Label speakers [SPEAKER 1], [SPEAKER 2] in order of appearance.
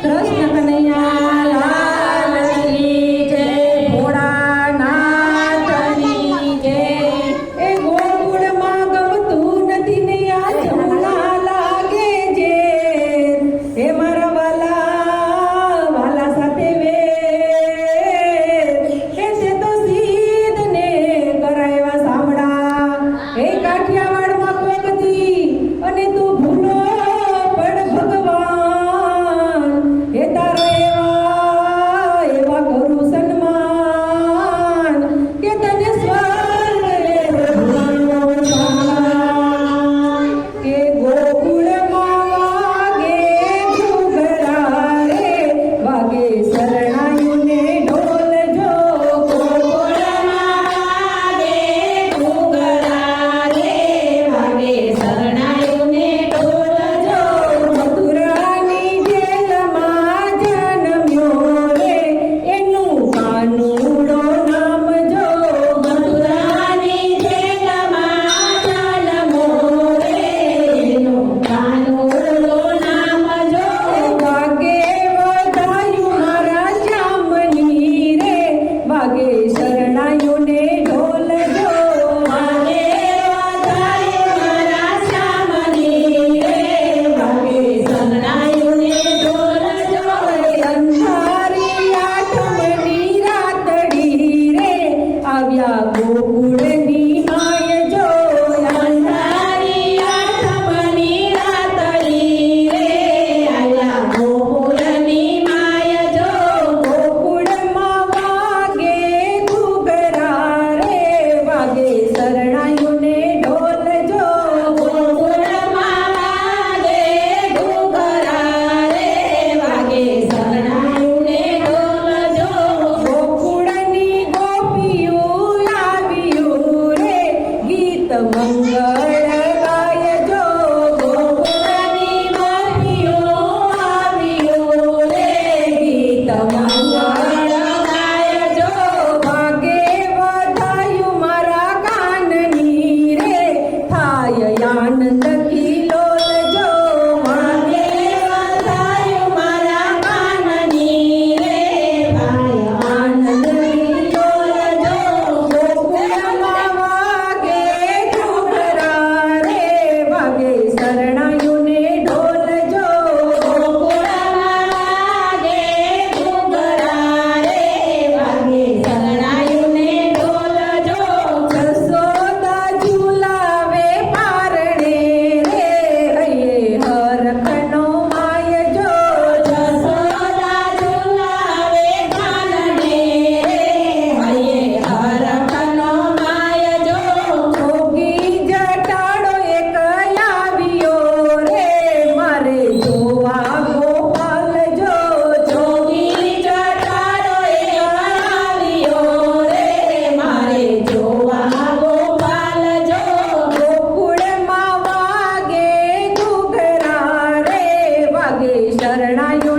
[SPEAKER 1] કૃષ્ણ કનૈયા લાલ કી જય, ભોળાનાથની જય. એ ગોકુળમાં ગમતું નથી ને આ જમણા લાગે છે. હે મારા વાલા સાથે વેર, એ છે તો સીધ ને કરાયવા સાંભળા. હે કાઠિયાવાડમાં કોકથી અને તું ભૂલો પણ ભગવાન. હે તારો એવા કરું સન્માન કે તને સ્વર્ગ ભગવાનનો સન્માન. કે ગોકુળમાં વાગે ઘૂઘરા રે, વાગે શરણાઈઓને ઢોલ જો. ગોકુળમાં વાગે ઘૂઘરા રે, વાગે શરણાઈઓને ઢોલ જો. મથુરાની જેલમાં જન્મ્યો રે, એનું કાનુડો નામ જો. મથુરાની જેલમાં જન્મ્યો રે, એનું કાનુડો નામ જો. વાગે વધાયું મારા શ્યામની રે, વાગે શરણાઈઓને ઢોલ જો. વાગે વધાયું મારા શ્યામની રે, વાગે શરણાઈઓને ઢોલ જો. અંધારી આઠમની રાતડી રે, આવ્યા ગોકુળની માય જો. અંધારી આઠમની રાતડી રે, આવ્યા ગોકુળની માય જો. ગોકુળમાં વાગે ઘૂઘરા રે, વાગે શરણાઈઓને ઢોલ જો. ગોકુળમાં વાગે ઘૂઘરા રે, વાગે શરણાઈઓને ઢોલ જો. ગોકુળની ગોપીઓ આવ્યું રે, ગીત મંગળ ગાય જો. ગોકુળની ગોપીઓ આવ્યું રે, ગીત મંગળ ગાય જો. વાગે વધાયું મારા કાનની રે, થાય આનંદ કિલોલ જો. વાગે વધાયું મારા કાનની રે, થાય આનંદ કિલોલ જો. ગોકુળમાં વાગે ઘૂઘરા રે, વાગે શરણાઈઓને ઢોલ જો. ગોકુળમાં વાગે ઘૂઘરા રે, વાગે શરણાઈઓને ઢોલ જો. જશોદા ઝુલાવે પારણે રે, હૈયે હરખનો માય જો. જશોદા ઝુલાવે પારણે રે, હૈયે હરખનો માય જો. જોગી જટાડો એક આવ્યો રે, મારે જોવા ગોપાલ જો. જોગી જટાડો એક આવ્યો રે, મારે જોવા ગોપાલ જો. ગોકુળમાં વાગે ઘૂઘરા રે, વાગે શરણાઈઓ